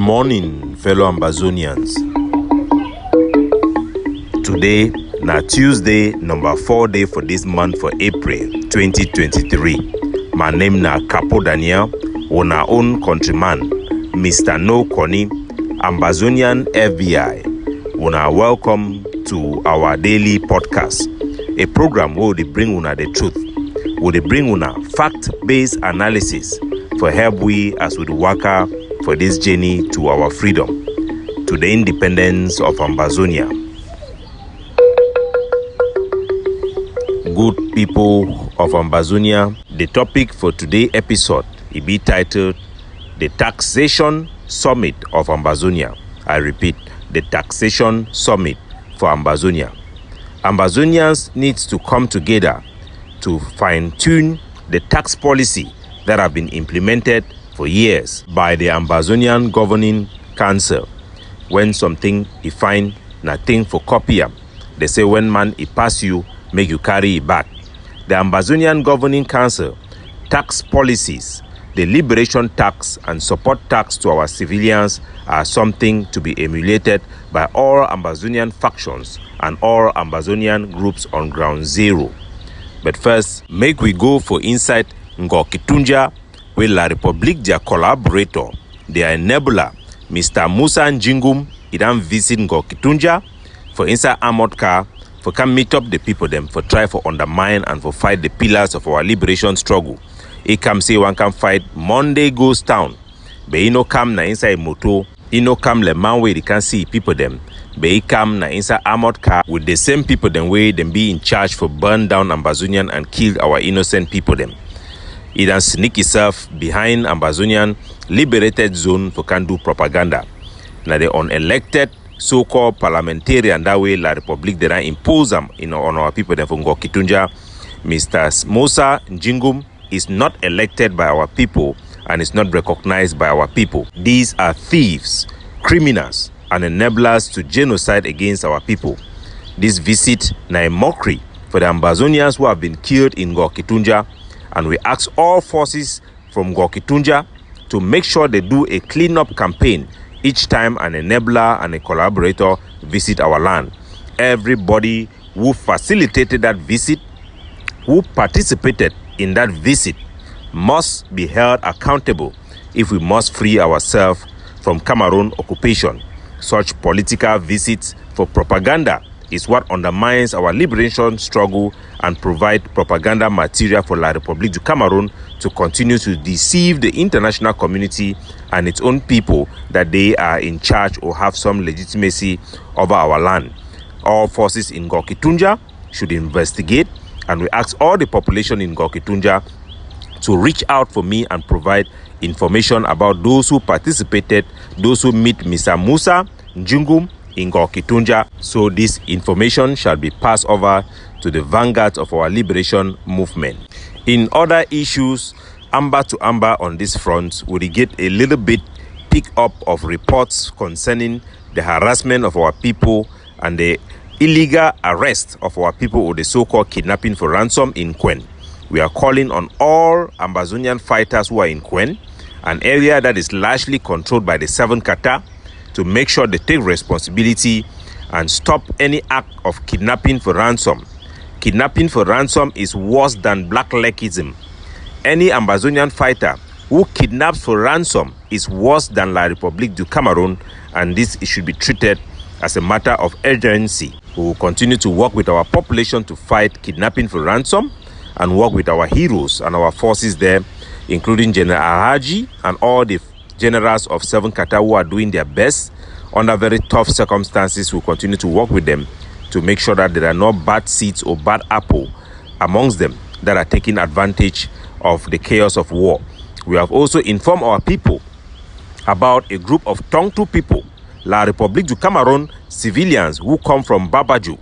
morning, fellow Ambazonians. Today, na Tuesday, number 4 day for this month for April 2023. My name na Capo Daniel, una own countryman, Mr. No Connie, Ambazonian FBI. Una welcome to our daily podcast, a program where we bring una the truth, where they bring una fact-based analysis for help we as we work for this journey to our freedom, to the independence of Ambazonia. Good people of Ambazonia, the topic for today's episode will be titled The Taxation Summit of Ambazonia. I repeat, the Taxation Summit for Ambazonia. Ambazonians need to come together to fine-tune the tax policy that have been implemented for years by the Ambazonian Governing Council. When something is fine, nothing for copy am. They say when man it pass you, make you carry it back. The Ambazonian Governing Council tax policies, the liberation tax and support tax to our civilians are something to be emulated by all Ambazonian factions and all Ambazonian groups on ground zero. But first, make we go for inside Ngokentujia, where La République, their collaborator, their enabler, Mr. Musa Njingum, he done visit Ngokentujia for inside armored car, for come meet up the people them, for try for undermine and for fight the pillars of our liberation struggle. He come say one can fight Monday goes town, but he no come na inside moto, he no come le man where he can see people them, but he come na inside armored car with the same people them way them be in charge for burn down Ambazonian and kill our innocent people them. He then sneak himself behind Ambazonian liberated zone for can do propaganda. Now the unelected so-called parliamentarian that way La République they don't impose them on our people them from Ngokentujia. Mr. Musa Njingum is not elected by our people and is not recognized by our people. These are thieves, criminals, and enablers to genocide against our people. This visit na a mockery for the Ambazonians who have been killed in Ngokentujia, and we ask all forces from Ngokentujia to make sure they do a clean-up campaign each time an enabler and a collaborator visit our land. Everybody who facilitated that visit, who participated in that visit, must be held accountable if we must free ourselves from Cameroon occupation. Such political visits for propaganda is what undermines our liberation struggle and provide propaganda material for La République du Cameroon to continue to deceive the international community and its own people that they are in charge or have some legitimacy over our land. All forces in Ngokentujia should investigate, and we ask all the population in Ngokentujia to reach out for me and provide information about those who participated, those who meet Mr. Musa Njingum in Ngokentujia, so this information shall be passed over to the vanguards of our liberation movement. In other issues, amber to amber on this front, we get a little bit pick up of reports concerning the harassment of our people and the illegal arrest of our people with the so-called kidnapping for ransom in Kwen. We are calling on all Ambazonian fighters who are in Kwen, an area that is largely controlled by the Seven Kata, to make sure they take responsibility and stop any act of kidnapping for ransom. Kidnapping for ransom is worse than blacklegism. Any Ambazonian fighter who kidnaps for ransom is worse than La République du Cameroon, and this should be treated as a matter of urgency. We will continue to work with our population to fight kidnapping for ransom and work with our heroes and our forces there, including General Ahaji and all the generals of Seven Kata who are doing their best under very tough circumstances. We'll continue to work with them to make sure that there are no bad seeds or bad apple amongst them that are taking advantage of the chaos of war. We have also informed our people about a group of Tongtu people, La République du Cameroon civilians who come from Babaju,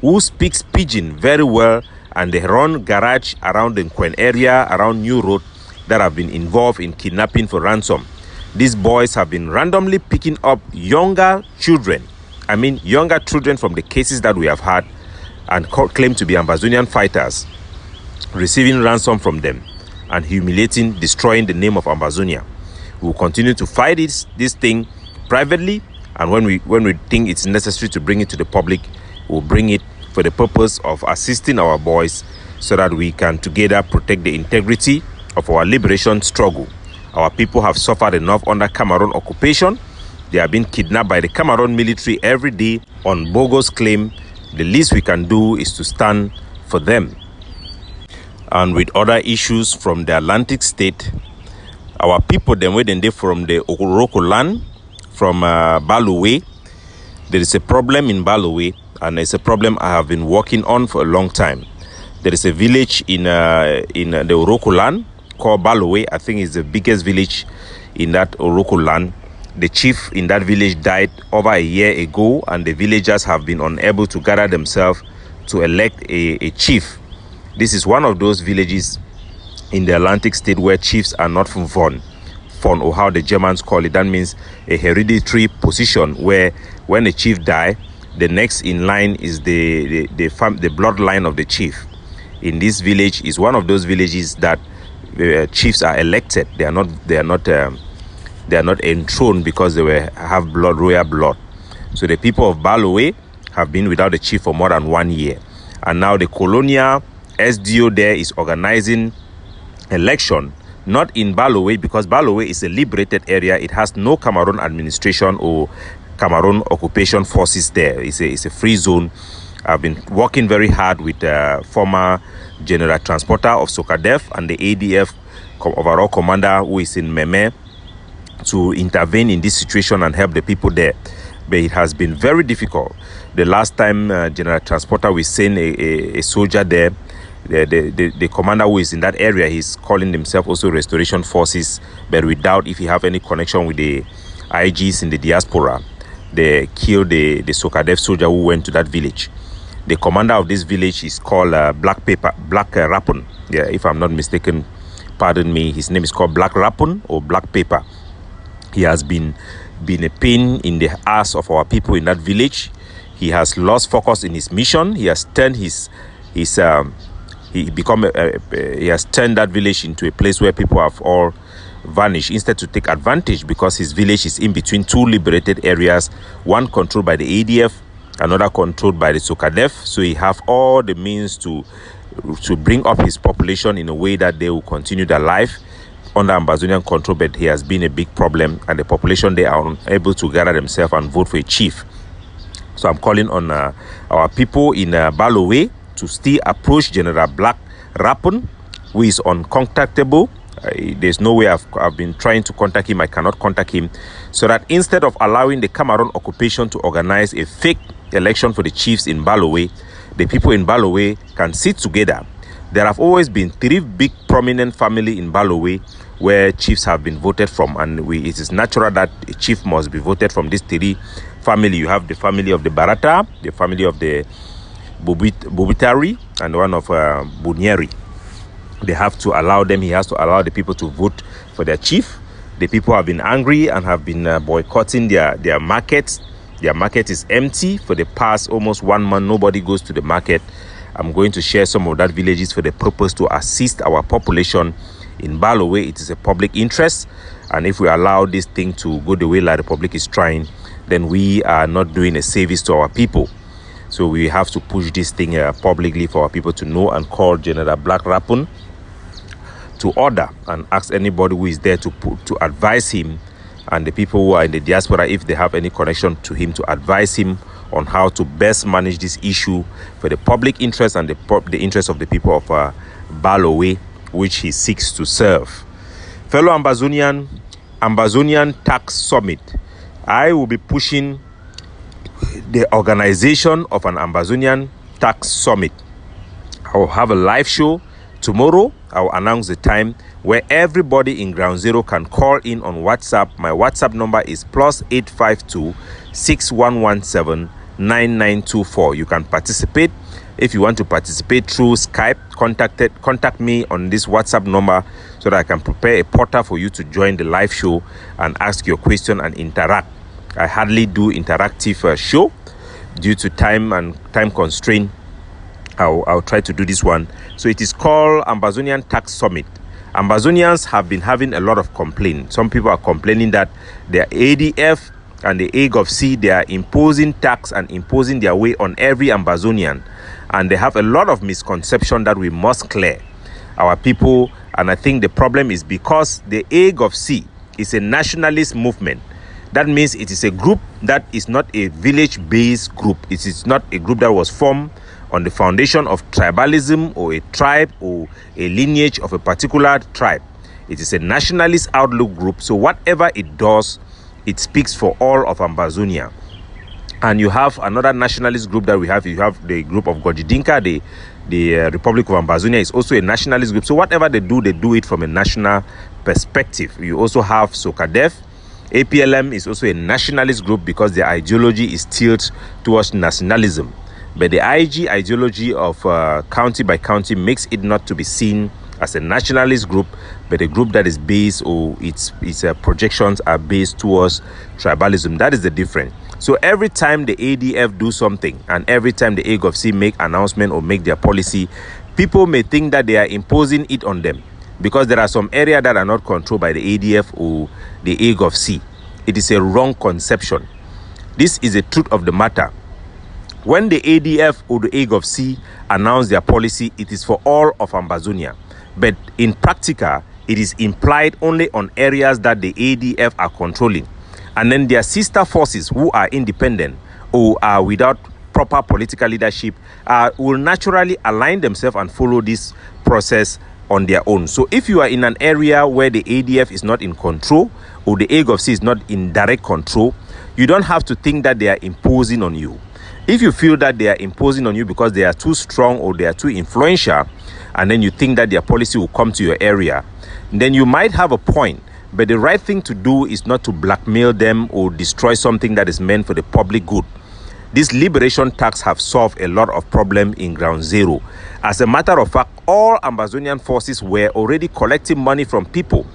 who speaks pidgin very well, and they run garage around the Nkwen area, around New Road, that have been involved in kidnapping for ransom. These boys have been randomly picking up younger children from the cases that we have had and claim to be Ambazonian fighters, receiving ransom from them and humiliating, destroying the name of Ambazonia. We will continue to fight this thing privately, and when we think it's necessary to bring it to the public, we'll bring it for the purpose of assisting our boys so that we can together protect the integrity of our liberation struggle. Our people have suffered enough under Cameroon occupation. They are being kidnapped by the Cameroon military every day on bogus claim. The least we can do is to stand for them. And with other issues from the Atlantic state, our people, then waiting there from the Okoroko land, from Balue. There is a problem in Balue, and it's a problem I have been working on for a long time. There is a village in the Oroko land called Balue. I think it's the biggest village in that Oroko land. The chief in that village died over a year ago, and the villagers have been unable to gather themselves to elect a chief. This is one of those villages in the Atlantic state where chiefs are not von, or how the Germans call it. That means a hereditary position where when a chief dies, the next in line is the bloodline of the chief. In this village is one of those villages that chiefs are elected. They are not enthroned because they have royal blood. So the people of Balue have been without a chief for more than 1 year, and now the colonial SDO there is organizing election, not in Balue, because Balue is a liberated area. It has no Cameroon administration or Cameroon occupation forces there. It's a free zone. I've been working very hard with former general transporter of SOCADEF and the ADF overall commander who is in Meme to intervene in this situation and help the people there. But it has been very difficult. The last time general transporter we sent a soldier there, the commander who is in that area, he's calling himself also Restoration Forces, but we doubt if he have any connection with the IGs in the diaspora. They killed the SOCADEF soldier who went to that village. The commander of this village is called Black Rapun. Yeah, if I'm not mistaken, pardon me, his name is called Black Rapun or Black Paper. He has been a pain in the ass of our people in that village. He has lost focus in his mission. He has turned he has turned that village into a place where people have all vanished instead to take advantage, because his village is in between two liberated areas, one controlled by the ADF, another controlled by the SOCADEF. So he have all the means to bring up his population in a way that they will continue their life under Ambazonian control, but he has been a big problem, and the population, they are unable to gather themselves and vote for a chief. So I'm calling on our people in Balue to still approach General Black Rapun, who is uncontactable. There's no way I've been trying to contact him. I cannot contact him, so that instead of allowing the Cameroon occupation to organize a fake election for the chiefs in Balue, the people in Balue can sit together. There have always been 3 big prominent families in Balue where chiefs have been voted from, and it is natural that a chief must be voted from these 3 families. You have the family of the Barata, the family of the Bubitari, and one of Bunieri. They have to allow them. He has to allow the people to vote for their chief. The people have been angry and have been boycotting their markets. Their market is empty for the past almost 1 month. Nobody goes to the market. I'm going to share some of that villages for the purpose to assist our population in Balue. It is a public interest, and if we allow this thing to go the way like the public is trying, then we are not doing a service to our people. So we have to push this thing publicly for our people to know, and call General Black Rapun to order and ask anybody who is there to advise him, and the people who are in the diaspora, if they have any connection to him, to advise him on how to best manage this issue for the public interest and the interest of the people of Balue, which he seeks to serve. Fellow Ambazonian Tax Summit, I will be pushing the organization of an Ambazonian Tax Summit. I will have a live show tomorrow. I will announce the time where everybody in Ground Zero can call in on WhatsApp. My WhatsApp number is +852 6117 9924. You can participate. If you want to participate through Skype, contact me on this WhatsApp number so that I can prepare a portal for you to join the live show and ask your question and interact. I hardly do interactive show due to time constraint. I'll try to do this one. So it is called Ambazonian Tax Summit. Ambazonians have been having a lot of complaints. Some people are complaining that their ADF and the Hague of C, they are imposing tax and imposing their way on every Ambazonian. And they have a lot of misconception that we must clear our people. And I think the problem is because the Hague of C is a nationalist movement. That means it is a group that is not a village-based group. It is not a group that was formed on the foundation of tribalism or a tribe or a lineage of a particular tribe. It is a nationalist outlook group. So whatever it does, it speaks for all of Ambazonia. And you have another nationalist group that we have. You have the group of Gojidinka, the Republic of Ambazonia is also a nationalist group. So whatever they do it from a national perspective. You also have Sokadef. APLM is also a nationalist group because their ideology is tilted towards nationalism. But the IG ideology of county by county makes it not to be seen as a nationalist group, but a group that is based, or its projections are based towards tribalism. That is the difference. So every time the ADF do something, and every time the Hague of C make announcement or make their policy, people may think that they are imposing it on them, because there are some areas that are not controlled by the ADF or the Hague of C. It is a wrong conception. This is the truth of the matter. When the ADF or the Hague of C announce their policy, it is for all of Ambazonia. But in practical, it is implied only on areas that the ADF are controlling. And then their sister forces who are independent or are without proper political leadership will naturally align themselves and follow this process on their own. So if you are in an area where the ADF is not in control or the Hague of C is not in direct control, you don't have to think that they are imposing on you. If you feel that they are imposing on you because they are too strong or they are too influential, and then you think that their policy will come to your area, then you might have a point. But the right thing to do is not to blackmail them or destroy something that is meant for the public good. This liberation tax have solved a lot of problem in ground zero. As a matter of fact, all Ambazonian forces were already collecting money from people.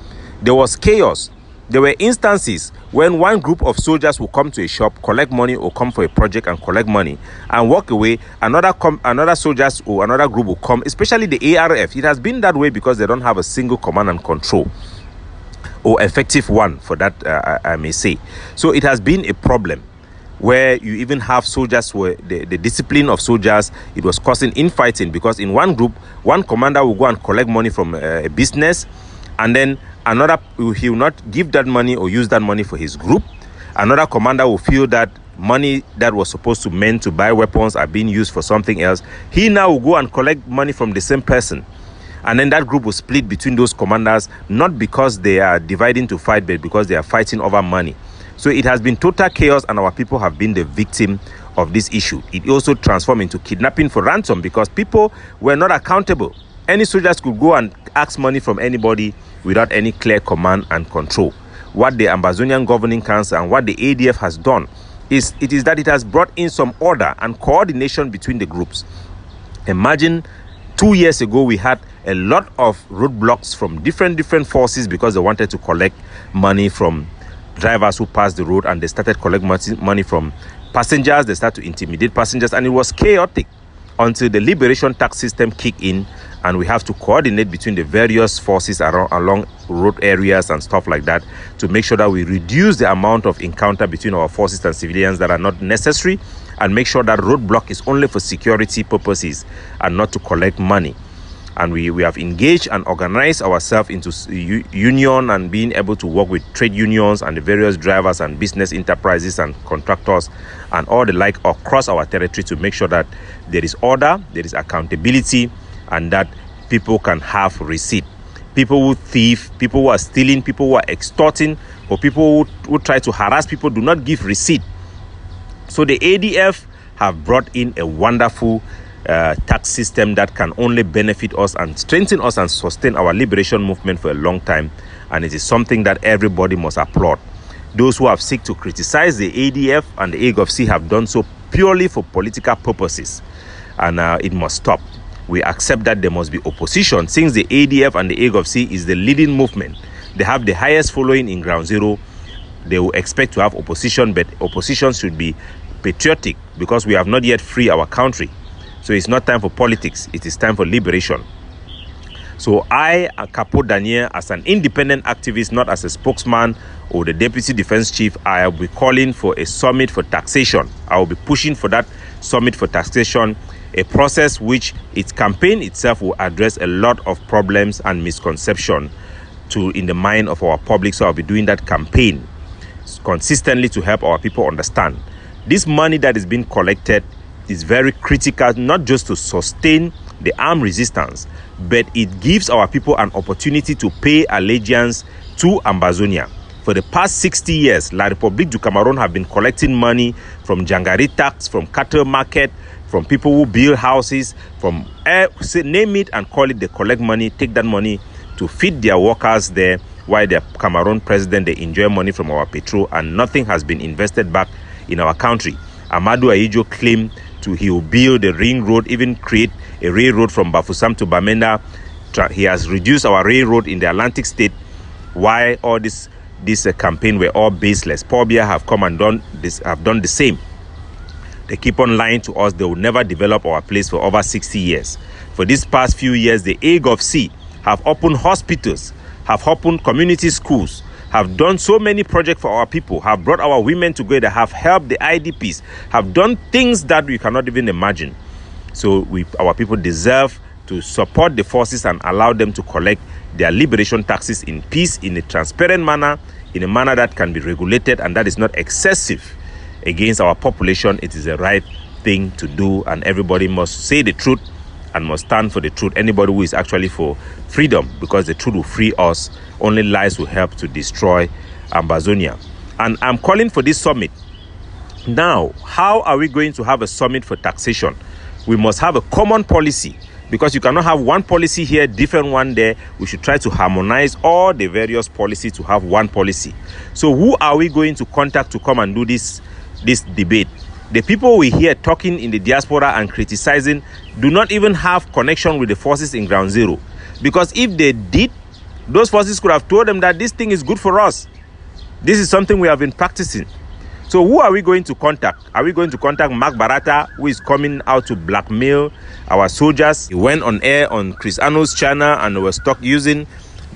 There was chaos. There were instances when one group of soldiers will come to a shop, collect money, or come for a project and collect money and walk away. Another soldiers or another group will come, especially the ARF. It has been that way because they don't have a single command and control, or effective one for that, I may say. So it has been a problem where you even have soldiers where the discipline of soldiers, it was causing infighting, because in one group, one commander will go and collect money from a business, and then another, he will not give that money or use that money for his group. Another commander will feel that money that was supposed to meant to buy weapons are being used for something else. He now will go and collect money from the same person. And then that group will split between those commanders, not because they are dividing to fight, but because they are fighting over money. So it has been total chaos, and our people have been the victim of this issue. It also transformed into kidnapping for ransom because people were not accountable. Any soldiers could go and ask money from anybody without any clear command and control. What the Ambazonian Governing Council and what the ADF has done is that it has brought in some order and coordination between the groups. Imagine 2 years ago, we had a lot of roadblocks from different forces because they wanted to collect money from drivers who passed the road, and they started collecting money from passengers. They started to intimidate passengers, and it was chaotic until the liberation tax system kicked in, and we have to coordinate between the various forces along road areas and stuff like that to make sure that we reduce the amount of encounter between our forces and civilians that are not necessary, and make sure that roadblock is only for security purposes and not to collect money. And we have engaged and organized ourselves into union and being able to work with trade unions and the various drivers and business enterprises and contractors and all the like across our territory to make sure that there is order, there is accountability, and that people can have receipt. People who thief, people who are stealing, people who are extorting, or people who try to harass people do not give receipt. So the ADF have brought in a wonderful tax system that can only benefit us and strengthen us and sustain our liberation movement for a long time, and it is something that everybody must applaud. Those who have sought to criticize the ADF and the Hague of C have done so purely for political purposes, and it must stop. We accept that there must be opposition, since the ADF and the Hague of C is the leading movement. They have the highest following in ground zero. They will expect to have opposition, but opposition should be patriotic, because we have not yet freed our country. So it's not time for politics, it is time for liberation. So I, Capo Daniel, as an independent activist, not as a spokesman or the deputy defense chief, I will be calling for a summit for taxation. I will be pushing for that summit for taxation, a process which its campaign itself will address a lot of problems and misconception in the mind of our public. So I'll be doing that campaign consistently to help our people understand. This money that is being collected is very critical, not just to sustain the armed resistance, but it gives our people an opportunity to pay allegiance to Ambazonia. For the past 60 years, La République du Cameroon have been collecting money from Jangari tax, from cattle market, from people who build houses, from name it and call it. They collect money, take that money to feed their workers there, while the Cameroon president, they enjoy money from our petrol, and nothing has been invested back in our country. Amadou Ahidjo claimed he will build a ring road, even create a railroad from Bafoussam to Bamenda. He has reduced our railroad in the Atlantic state. Why all this campaign were all baseless? Pobia have come and done the same. They keep on lying to us. They will never develop our place for over 60 years. For these past few years, the AGOVC have opened hospitals, have opened community schools, have done so many projects for our people, have brought our women together, have helped the IDPs, have done things that we cannot even imagine. So our people deserve to support the forces and allow them to collect their liberation taxes in peace, in a transparent manner, in a manner that can be regulated and that is not excessive against our population. It is the right thing to do, and everybody must say the truth and must stand for the truth. Anybody who is actually for freedom, because the truth will free us. Only lies will help to destroy Ambazonia. And I'm calling for this summit. Now, how are we going to have a summit for taxation? We must have a common policy, because you cannot have one policy here, different one there. We should try to harmonize all the various policies to have one policy. So who are we going to contact to come and do this debate? The people we hear talking in the diaspora and criticizing do not even have connection with the forces in ground zero. Because if they did, those forces could have told them that this thing is good for us. This is something we have been practicing. So who are we going to contact? Are we going to contact Mark Barata, who is coming out to blackmail our soldiers? He went on air on Chris Arnold's channel and was using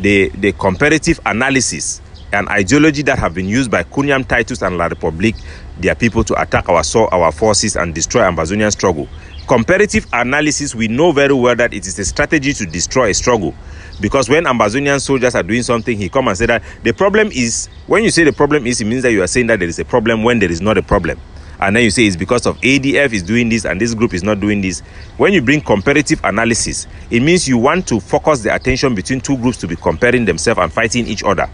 the comparative analysis and ideology that have been used by Kunyam Titus and La République, their people, to attack our forces and destroy Ambazonian struggle. Comparative analysis, we know very well that it is a strategy to destroy a struggle. Because when Ambazonian soldiers are doing something, he come and say that the problem is, when you say the problem is, it means that you are saying that there is a problem when there is not a problem. And then you say it's because of ADF is doing this and this group is not doing this. When you bring comparative analysis, it means you want to focus the attention between two groups to be comparing themselves and fighting each other.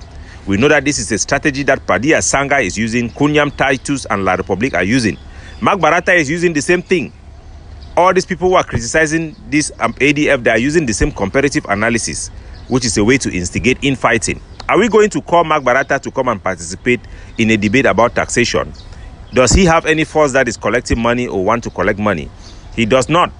We know that this is a strategy that Padia Sanga is using, Kunyam Titus and La République are using. Mark Barata is using the same thing. All these people who are criticizing this ADF, they are using the same comparative analysis, which is a way to instigate infighting. Are we going to call Mark Barata to come and participate in a debate about taxation? Does he have any force that is collecting money or want to collect money? He does not.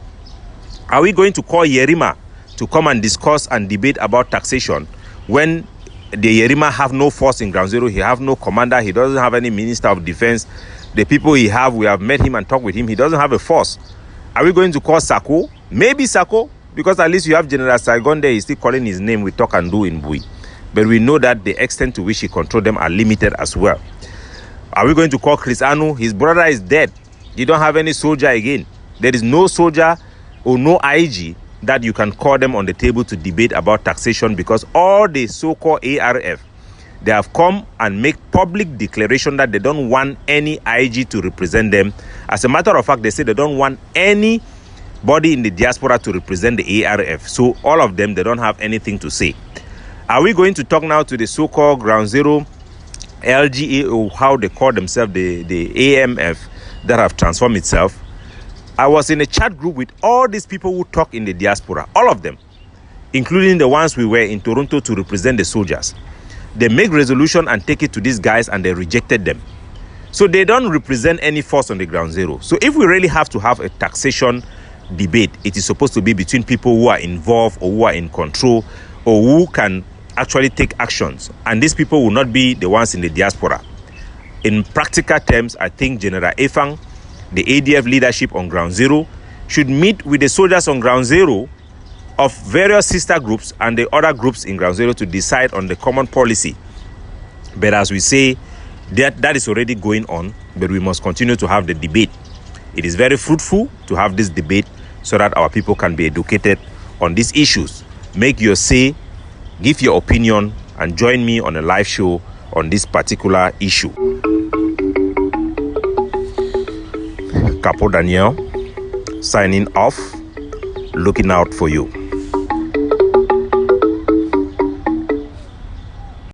Are we going to call Yerima to come and discuss and debate about taxation when the Yerima have no force in ground zero? He have no commander. He doesn't have any minister of defense. The people we have met him and talked with him. He doesn't have a force. Are we going to call Sako? Maybe Sako, because at least you have General Saigon there. He's still calling his name with talk and do in Bui. But we know that the extent to which he controls them are limited as well. Are we going to call Chris Anu? His brother is dead. You don't have any soldier again. There is no soldier or no IG that you can call them on the table to debate about taxation, because all the so-called ARF, they have come and make public declaration that they don't want any IG to represent them. As a matter of fact, they say they don't want anybody in the diaspora to represent the ARF. So all of them, they don't have anything to say. Are we going to talk now to the so-called Ground Zero LGA, or how they call themselves, the AMF that have transformed itself? I was in a chat group with all these people who talk in the diaspora, all of them, including the ones we were in Toronto to represent the soldiers. They make resolution and take it to these guys and they rejected them. So they don't represent any force on the ground zero. So if we really have to have a taxation debate, it is supposed to be between people who are involved or who are in control or who can actually take actions. And these people will not be the ones in the diaspora. In practical terms, I think General Efang, the ADF leadership on ground zero, should meet with the soldiers on ground zero of various sister groups and the other groups in Ground Zero to decide on the common policy. But as we say, that is already going on, but we must continue to have the debate. It is very fruitful to have this debate so that our people can be educated on these issues. Make your say, give your opinion, and join me on a live show on this particular issue. Capo Daniel, signing off, looking out for you.